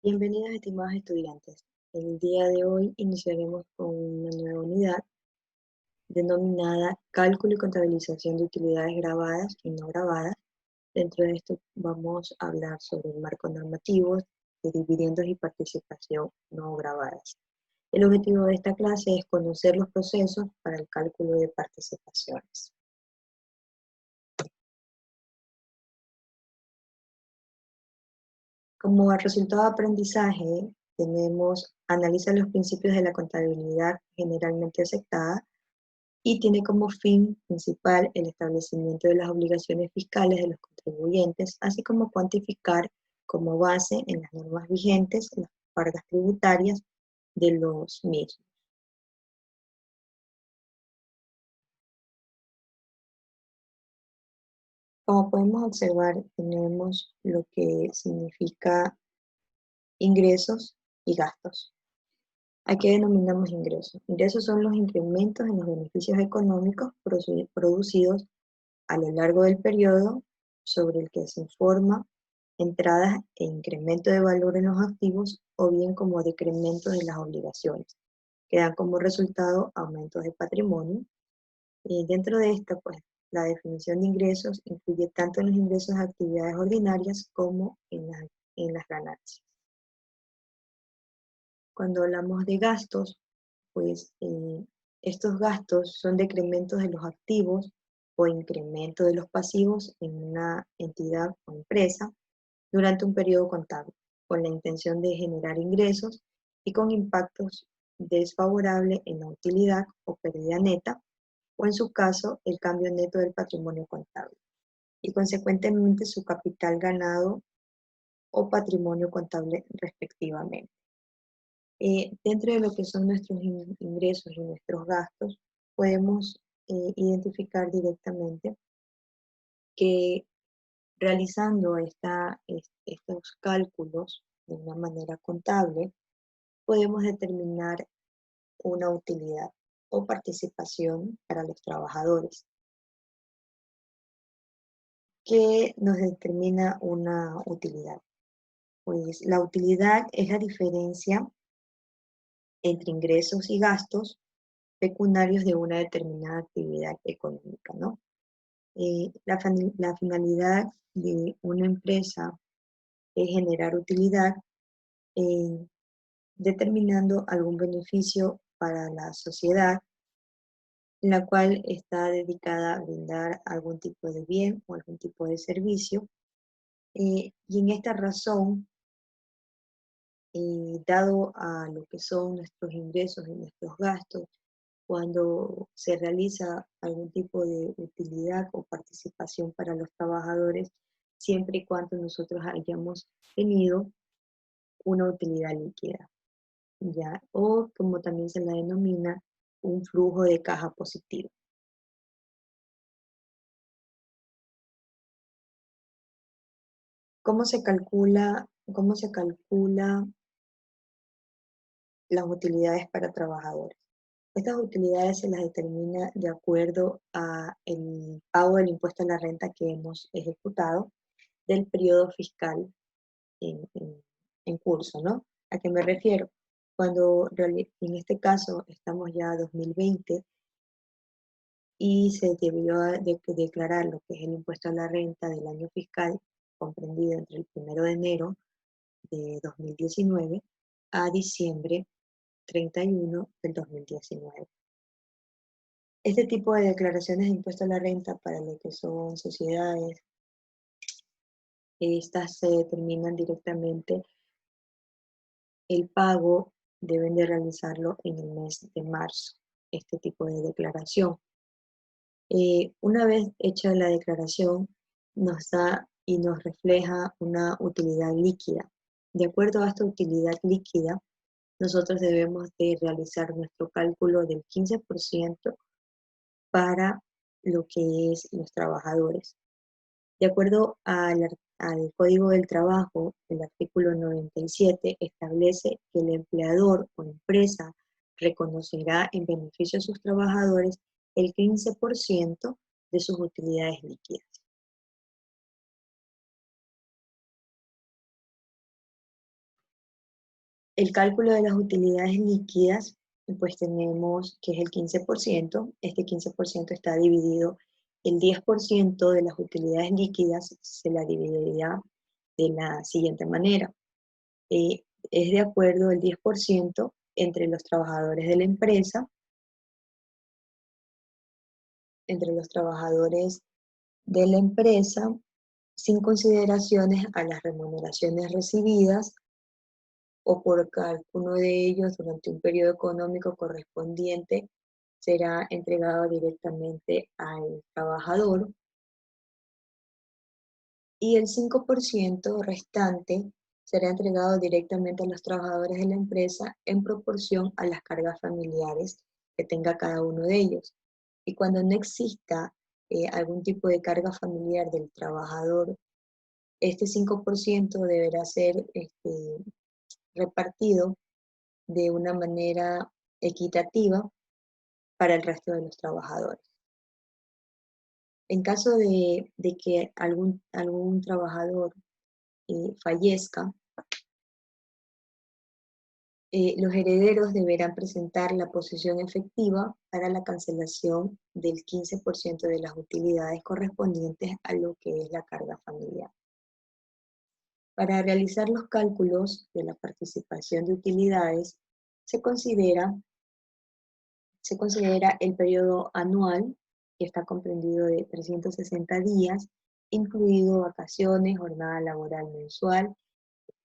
Bienvenidos, estimados estudiantes. El día de hoy iniciaremos con una nueva unidad denominada Cálculo y contabilización de utilidades grabadas y no grabadas. Dentro de esto vamos a hablar sobre el marco normativo de dividendos y participación no grabadas. El objetivo de esta clase es conocer los procesos para el cálculo de participaciones. Como resultado de aprendizaje, tenemos analiza los principios de la contabilidad generalmente aceptada y tiene como fin principal el establecimiento de las obligaciones fiscales de los contribuyentes, así como cuantificar como base en las normas vigentes las cargas tributarias de los mismos. Como podemos observar, tenemos lo que significa ingresos y gastos. ¿A qué denominamos ingresos? Ingresos son los incrementos en los beneficios económicos producidos a lo largo del periodo sobre el que se informa entradas e incremento de valor en los activos o bien como decremento de las obligaciones, que dan como resultado aumentos de patrimonio. Y dentro de esta, pues, la definición de ingresos incluye tanto en los ingresos de actividades ordinarias como en las ganancias. Cuando hablamos de gastos, pues estos gastos son decrementos de los activos o incremento de los pasivos en una entidad o empresa durante un periodo contable, con la intención de generar ingresos y con impactos desfavorables en la utilidad o pérdida neta, o en su caso, el cambio neto del patrimonio contable, y consecuentemente su capital ganado o patrimonio contable respectivamente. Dentro de lo que son nuestros ingresos y nuestros gastos, podemos identificar directamente que realizando estos cálculos de una manera contable, podemos determinar una utilidad o participación para los trabajadores. ¿Qué nos determina una utilidad? Pues la utilidad es la diferencia entre ingresos y gastos pecuniarios de una determinada actividad económica, ¿no? La finalidad de una empresa es generar utilidad, eh, determinando algún beneficio para la sociedad, la cual está dedicada a brindar algún tipo de bien o algún tipo de servicio. Y en esta razón, dado a lo que son nuestros ingresos y nuestros gastos, cuando se realiza algún tipo de utilidad o participación para los trabajadores, siempre y cuando nosotros hayamos tenido una utilidad líquida, ¿ya? O como también se la denomina, un flujo de caja positivo. Cómo se calcula las utilidades para trabajadores? Estas utilidades se las determina de acuerdo a el pago del impuesto a la renta que hemos ejecutado del periodo fiscal en, en- en curso, ¿no? ¿A qué me refiero? Cuando en este caso estamos ya a 2020 y se debió declarar lo que es el impuesto a la renta del año fiscal comprendido entre el 1 de enero de 2019 a diciembre 31 del 2019. Este tipo de declaraciones de impuesto a la renta para lo que son sociedades, estas se determinan directamente el pago, deben de realizarlo en el mes de marzo, este tipo de declaración. Una vez hecha la declaración, nos da y nos refleja una utilidad líquida. De acuerdo a esta utilidad líquida, nosotros debemos de realizar nuestro cálculo del 15% para lo que es los trabajadores. De acuerdo al Código del Trabajo, el artículo 97 establece que el empleador o empresa reconocerá en beneficio a sus trabajadores el 15% de sus utilidades líquidas. El cálculo de las utilidades líquidas, pues tenemos que es el 15%. Este 15% está dividido, el 10% de las utilidades líquidas se la dividirá de la siguiente manera. Es de acuerdo el 10% entre los trabajadores de la empresa, sin consideraciones a las remuneraciones recibidas o por cada uno de ellos durante un periodo económico correspondiente será entregado directamente al trabajador, y el 5% restante será entregado directamente a los trabajadores de la empresa en proporción a las cargas familiares que tenga cada uno de ellos. Y cuando no exista algún tipo de carga familiar del trabajador, este 5% deberá ser repartido de una manera equitativa para el resto de los trabajadores. En caso de que algún trabajador fallezca, los herederos deberán presentar la posesión efectiva para la cancelación del 15% de las utilidades correspondientes a lo que es la carga familiar. Para realizar los cálculos de la participación de utilidades, se considera el periodo anual, que está comprendido de 360 días, incluido vacaciones, jornada laboral mensual,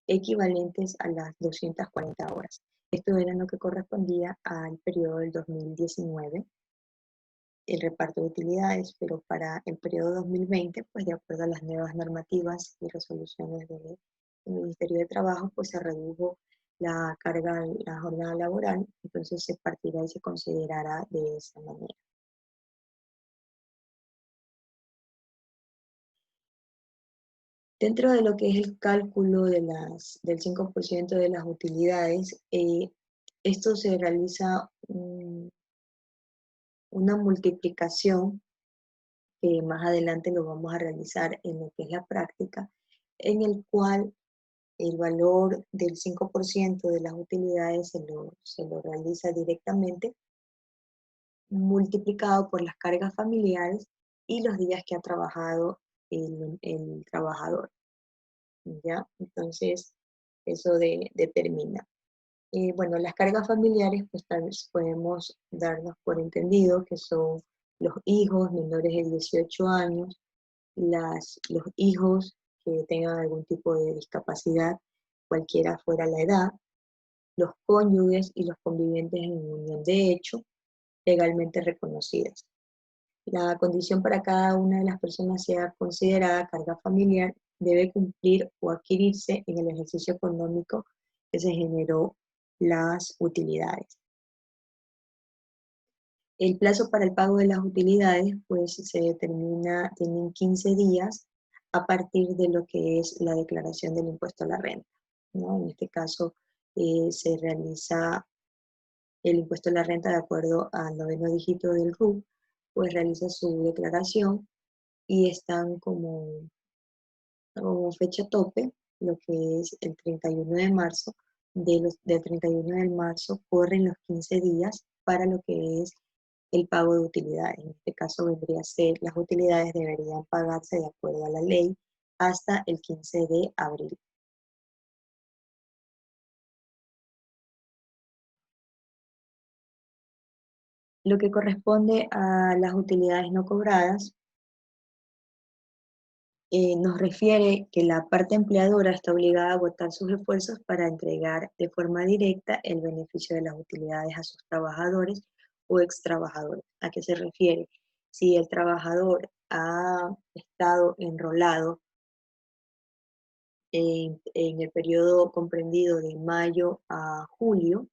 equivalentes a las 240 horas. Esto era lo que correspondía al periodo del 2019, el reparto de utilidades, pero para el periodo 2020, pues de acuerdo a las nuevas normativas y resoluciones del Ministerio de Trabajo, pues se redujo la carga, la jornada laboral, entonces se partirá y se considerará de esa manera. Dentro de lo que es el cálculo del 5% de las utilidades, esto se realiza una multiplicación, que más adelante lo vamos a realizar en lo que es la práctica, en el cual el valor del 5% de las utilidades se lo realiza directamente, multiplicado por las cargas familiares y los días que ha trabajado el trabajador, ¿ya? Entonces, eso determina. Bueno, las cargas familiares, pues tal vez podemos darnos por entendido que son los hijos menores de 18 años, los hijos que tengan algún tipo de discapacidad, cualquiera fuera la edad, los cónyuges y los convivientes en unión de hecho, legalmente reconocidas. La condición para cada una de las personas sea considerada carga familiar debe cumplir o adquirirse en el ejercicio económico que se generó las utilidades. El plazo para el pago de las utilidades, pues se determina, tienen 15 días a partir de lo que es la declaración del impuesto a la renta, ¿no? En este caso se realiza el impuesto a la renta de acuerdo al 9º dígito del RUC, pues realiza su declaración y están como fecha tope, lo que es el 31 de marzo. Del 31 de marzo corren los 15 días para lo que es el pago de utilidades. En este caso vendría a ser, las utilidades deberían pagarse de acuerdo a la ley hasta el 15 de abril. Lo que corresponde a las utilidades no cobradas, nos refiere que la parte empleadora está obligada a agotar sus esfuerzos para entregar de forma directa el beneficio de las utilidades a sus trabajadores o ex trabajadores. ¿A qué se refiere? Si el trabajador ha estado enrolado en el periodo comprendido de mayo a julio,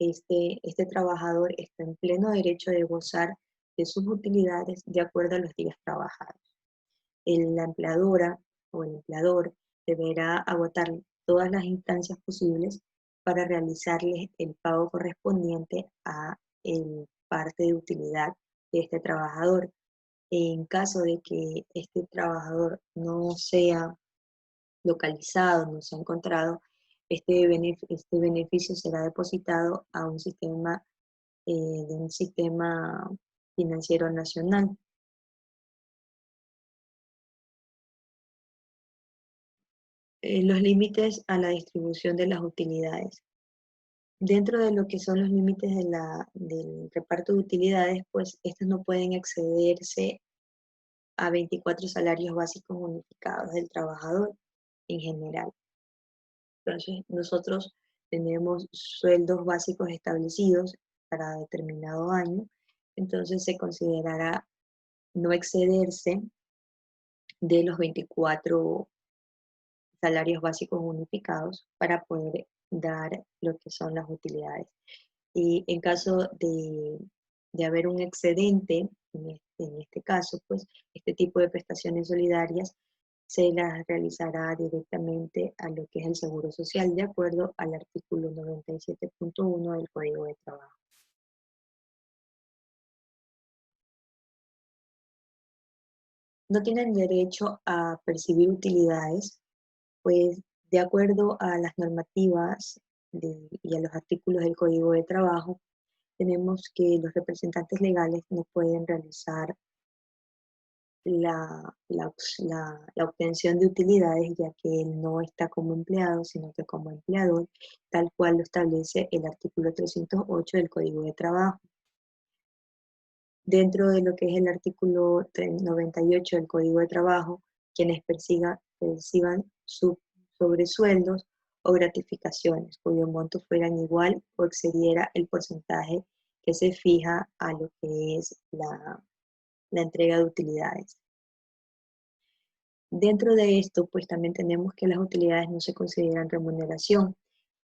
este trabajador está en pleno derecho de gozar de sus utilidades de acuerdo a los días trabajados. La empleadora o el empleador deberá agotar todas las instancias posibles para realizarles el pago correspondiente a el parte de utilidad de este trabajador. En caso de que este trabajador no sea localizado, no sea encontrado, Este beneficio será depositado a de un sistema financiero nacional. Los límites a la distribución de las utilidades. Dentro de lo que son los límites del reparto de utilidades, pues estos no pueden excederse a 24 salarios básicos unificados del trabajador en general. Entonces, nosotros tenemos sueldos básicos establecidos para determinado año, entonces se considerará no excederse de los 24 salarios básicos unificados para poder dar lo que son las utilidades. Y en caso de haber un excedente, en este caso, pues este tipo de prestaciones solidarias se las realizará directamente a lo que es el Seguro Social, de acuerdo al artículo 97.1 del Código de Trabajo. No tienen derecho a percibir utilidades, pues de acuerdo a las normativas y a los artículos del Código de Trabajo, tenemos que los representantes legales no pueden realizar la obtención de utilidades, ya que él no está como empleado, sino que como empleador, tal cual lo establece el artículo 308 del Código de Trabajo. Dentro de lo que es el artículo 98 del Código de Trabajo, quienes perciban sobresueldos o gratificaciones cuyo monto fueran igual o excediera el porcentaje que se fija a lo que es la entrega de utilidades. Dentro de esto, pues también tenemos que las utilidades no se consideran remuneración.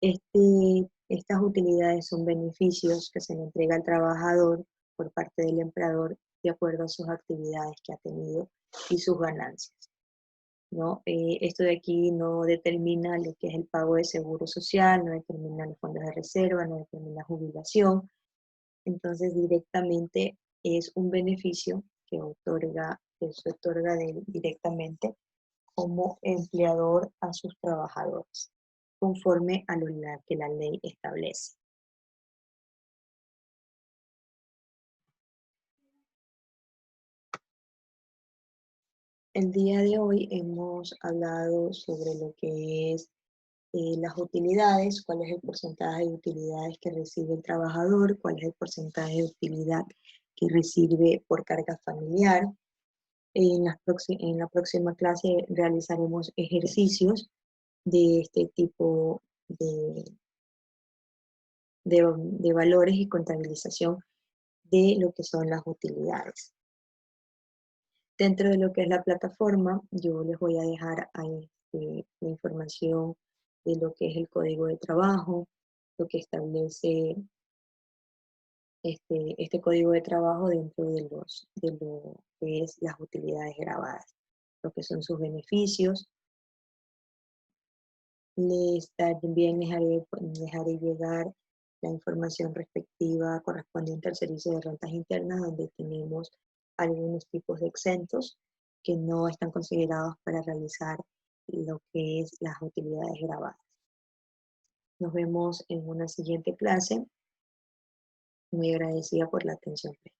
Estas utilidades son beneficios que se le entrega al trabajador por parte del empleador de acuerdo a sus actividades que ha tenido y sus ganancias, ¿no? Esto de aquí no determina lo que es el pago de seguro social, no determina los fondos de reserva, no determina jubilación. Entonces, directamente es un beneficio que se otorga directamente como empleador a sus trabajadores, conforme a lo que la ley establece. El día de hoy hemos hablado sobre lo que es las utilidades, cuál es el porcentaje de utilidades que recibe el trabajador, cuál es el porcentaje de utilidad que recibe por carga familiar. En la próxima clase realizaremos ejercicios de este tipo de valores y contabilización de lo que son las utilidades. Dentro de lo que es la plataforma, yo les voy a dejar ahí la información de lo que es el código de trabajo, lo que establece este código de trabajo dentro de lo que es las utilidades grabadas, lo que son sus beneficios. También dejaré llegar la información respectiva correspondiente al servicio de rentas internas, donde tenemos algunos tipos de exentos que no están considerados para realizar lo que es las utilidades grabadas. Nos vemos en una siguiente clase. Muy agradecida por la atención prestada.